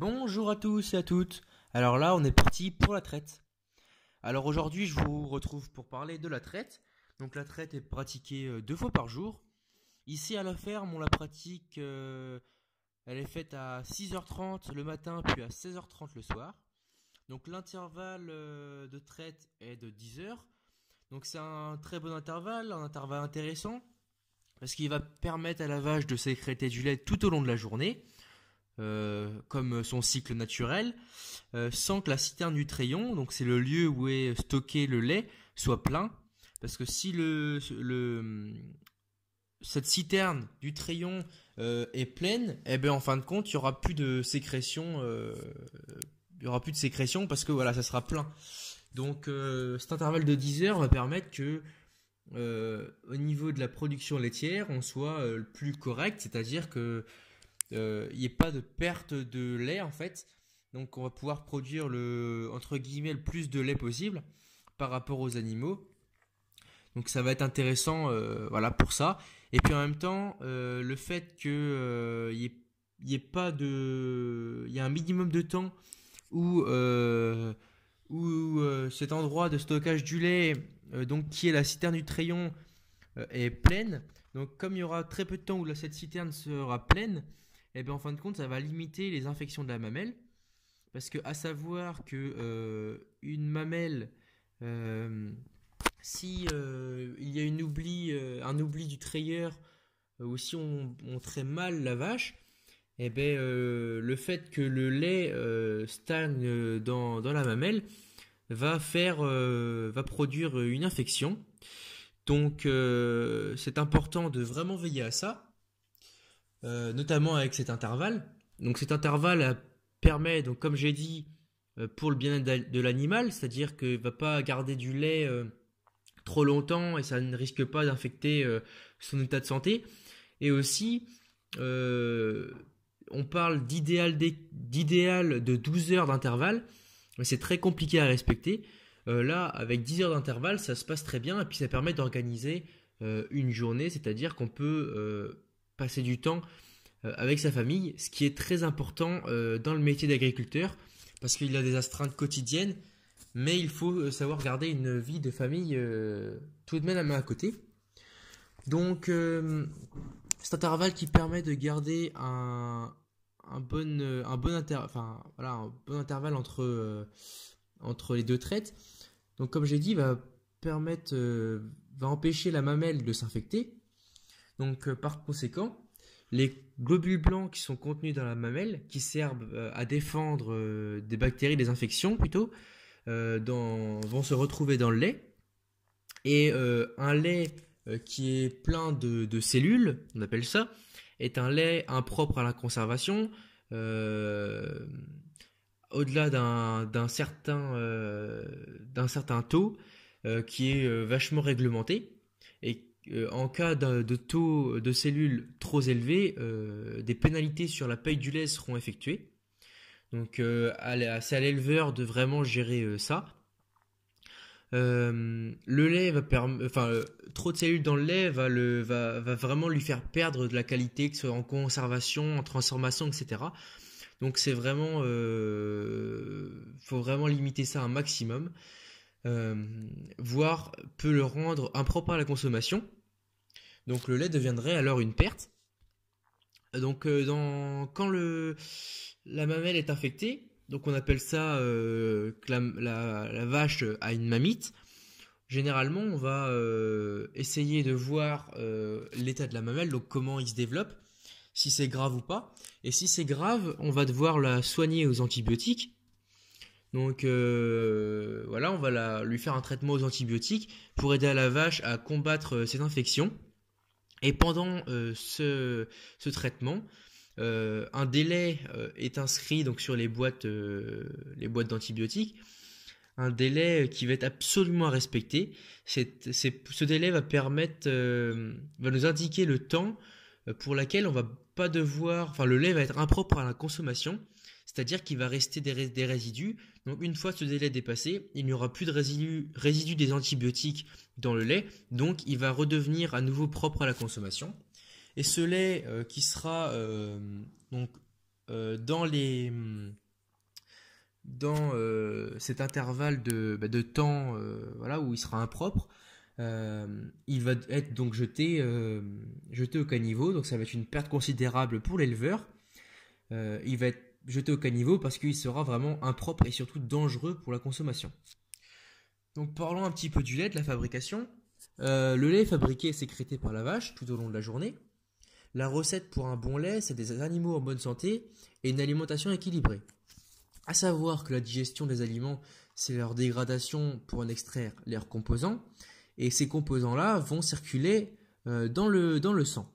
Bonjour à tous et à toutes. Alors là, on est parti pour la traite. Alors aujourd'hui, je vous retrouve pour parler de la traite. Donc la traite est pratiquée 2 fois par jour. Ici à la ferme, on la pratique, elle est faite à 6h30 le matin puis à 16h30 le soir. Donc l'intervalle de traite est de 10 heures. Donc c'est un très bon intervalle, un intervalle intéressant parce qu'il va permettre à la vache de sécréter du lait tout au long de la journée. Comme son cycle naturel, sans que la citerne du treillon, donc c'est le lieu où est stocké le lait, soit plein. Parce que si cette citerne du treillon est pleine, eh ben en fin de compte, il y aura plus de sécrétion, parce que voilà, ça sera plein. Donc cet intervalle de 10 heures va permettre que au niveau de la production laitière, on soit le plus correct, c'est-à-dire que il n'y ait pas de perte de lait en fait. Donc on va pouvoir produire entre guillemets le plus de lait possible par rapport aux animaux. Donc ça va être intéressant voilà pour ça. Et puis en même temps le fait que il y ait pas de il y a un minimum de temps où cet endroit de stockage du lait donc qui est la citerne du treillon est pleine. Donc comme il y aura très peu de temps où cette citerne sera pleine, et bien en fin de compte ça va limiter les infections de la mamelle, parce que à savoir que une mamelle, si il y a un oubli du treilleur, ou si on traite mal la vache, et ben le fait que le lait stagne dans la mamelle va produire une infection. Donc c'est important de vraiment veiller à ça, notamment avec cet intervalle. Donc cet intervalle permet, donc comme j'ai dit, pour le bien-être de l'animal, c'est-à-dire qu'il va pas garder du lait trop longtemps et ça ne risque pas d'infecter son état de santé. Et aussi, euh, on parle d'idéal de 12 heures d'intervalle, mais c'est très compliqué à respecter. Là, avec 10 heures d'intervalle, ça se passe très bien et puis ça permet d'organiser une journée, c'est-à-dire qu'on peut passer du temps avec sa famille, ce qui est très important dans le métier d'agriculteur, parce qu'il y a des astreintes quotidiennes, mais il faut savoir garder une vie de famille tout de même à main à côté. Donc cet intervalle qui permet de garder un bon intervalle entre les deux traites. Donc comme j'ai dit, va empêcher la mamelle de s'infecter. Donc par conséquent, les globules blancs qui sont contenus dans la mamelle, qui servent à défendre des bactéries, des infections plutôt, vont se retrouver dans le lait. Et un lait qui est plein de cellules, on appelle ça, est un lait impropre à la conservation, au-delà d'un certain taux qui est vachement réglementé. Et en cas de taux de cellules trop élevé, des pénalités sur la paye du lait seront effectuées. Donc c'est à l'éleveur de vraiment gérer ça. Le lait trop de cellules dans le lait va vraiment lui faire perdre de la qualité, que ce soit en conservation, en transformation, etc. Donc c'est vraiment, faut vraiment limiter ça un maximum, voire peut le rendre impropre à la consommation. Donc le lait deviendrait alors une perte. Donc quand la mamelle est infectée, donc on appelle ça que la vache a une mamite. Généralement, on va essayer de voir l'état de la mamelle, donc comment il se développe, si c'est grave ou pas. Et si c'est grave, on va devoir la soigner aux antibiotiques. Donc voilà, on va lui faire un traitement aux antibiotiques pour aider à la vache à combattre cette infection. Et pendant ce traitement, un délai est inscrit donc sur les boîtes d'antibiotiques, un délai qui va être absolument à respecter. Ce délai va nous indiquer le temps pour lequel on va pas devoir, enfin le lait va être impropre à la consommation, c'est-à-dire qu'il va rester des résidus. Donc une fois ce délai dépassé, il n'y aura plus de résidus des antibiotiques dans le lait, donc il va redevenir à nouveau propre à la consommation. Et ce lait qui sera donc dans cet intervalle de temps voilà, où il sera impropre, il va être donc jeté au caniveau, donc ça va être une perte considérable pour l'éleveur. Il va être jeté au caniveau parce qu'il sera vraiment impropre et surtout dangereux pour la consommation. Donc parlons un petit peu du lait, de la fabrication. Le lait est fabriqué et sécrété par la vache tout au long de la journée. La recette pour un bon lait, c'est des animaux en bonne santé et une alimentation équilibrée. À savoir que la digestion des aliments, c'est leur dégradation pour en extraire leurs composants, et ces composants-là vont circuler dans le sang.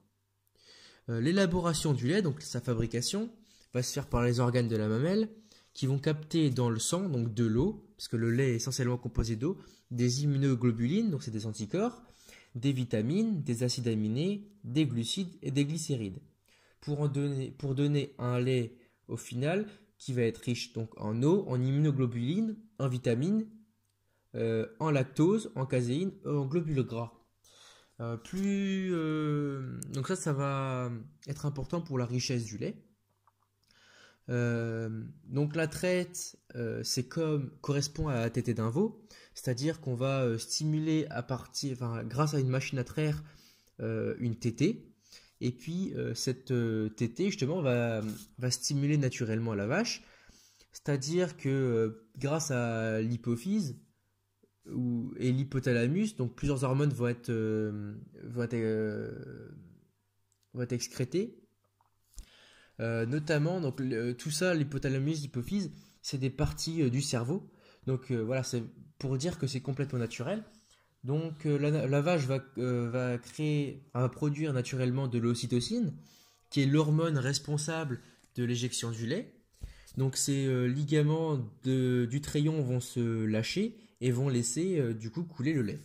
L'élaboration du lait, donc sa fabrication, va se faire par les organes de la mamelle, qui vont capter dans le sang, donc de l'eau, parce que le lait est essentiellement composé d'eau, des immunoglobulines, donc c'est des anticorps, des vitamines, des acides aminés, des glucides et des glycérides. Pour donner un lait au final qui va être riche donc en eau, en immunoglobulines, en vitamines, en lactose, en caséine, en globules gras. Donc ça va être important pour la richesse du lait. Donc la traite, correspond à la tétée d'un veau, c'est-à-dire qu'on va stimuler grâce à une machine à traire une tétée, et puis cette tétée justement va stimuler naturellement la vache, c'est-à-dire que grâce à l'hypophyse et l'hypothalamus, donc plusieurs hormones vont être excrétées. Notamment, donc tout ça, l'hypothalamus, l'hypophyse, c'est des parties du cerveau. Donc voilà, c'est pour dire que c'est complètement naturel. Donc la vache va produire naturellement de l'ocytocine, qui est l'hormone responsable de l'éjection du lait. Donc ces ligaments du treillon vont se lâcher et vont laisser du coup couler le lait.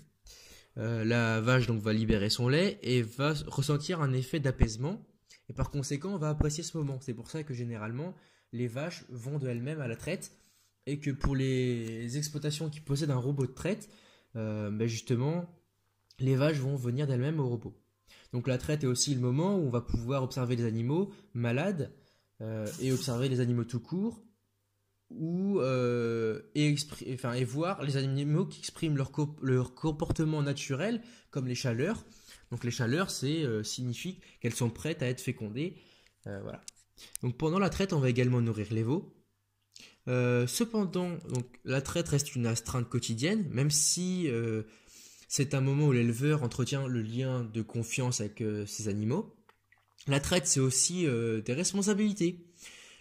La vache donc va libérer son lait et va ressentir un effet d'apaisement. Et par conséquent, on va apprécier ce moment. C'est pour ça que généralement, les vaches vont de elles-mêmes à la traite, et que pour les exploitations qui possèdent un robot de traite, justement, les vaches vont venir d'elles-mêmes au robot. Donc la traite est aussi le moment où on va pouvoir observer les animaux malades et observer les animaux tout court, et voir les animaux qui expriment leur comportement naturel, comme les chaleurs. Donc les chaleurs, signifie qu'elles sont prêtes à être fécondées. Voilà. Donc pendant la traite, on va également nourrir les veaux. Cependant, donc, la traite reste une astreinte quotidienne, même si c'est un moment où l'éleveur entretient le lien de confiance avec ses animaux. La traite, c'est aussi des responsabilités.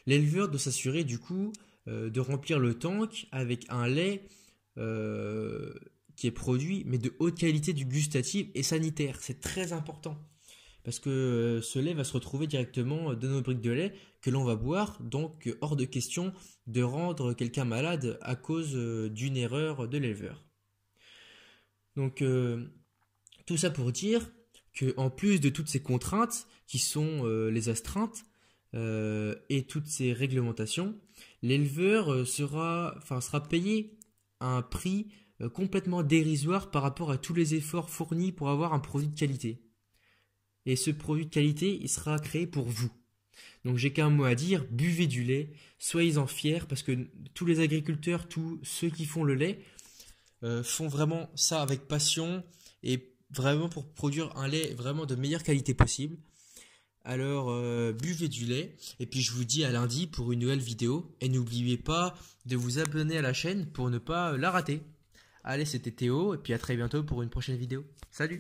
L'éleveur doit s'assurer du coup de remplir le tank avec un lait qui est produit, mais de haute qualité du gustative et sanitaire. C'est très important, parce que ce lait va se retrouver directement dans nos briques de lait que l'on va boire, donc hors de question de rendre quelqu'un malade à cause d'une erreur de l'éleveur. Donc tout ça pour dire que en plus de toutes ces contraintes qui sont les astreintes et toutes ces réglementations, l'éleveur sera payé à un prix complètement dérisoire par rapport à tous les efforts fournis pour avoir un produit de qualité. Et ce produit de qualité, il sera créé pour vous. Donc j'ai qu'un mot à dire, buvez du lait, soyez-en fiers, parce que tous les agriculteurs, tous ceux qui font le lait, font vraiment ça avec passion, et vraiment pour produire un lait vraiment de meilleure qualité possible. Alors buvez du lait, et puis je vous dis à lundi pour une nouvelle vidéo, et n'oubliez pas de vous abonner à la chaîne pour ne pas la rater. Allez, c'était Théo, et puis à très bientôt pour une prochaine vidéo. Salut!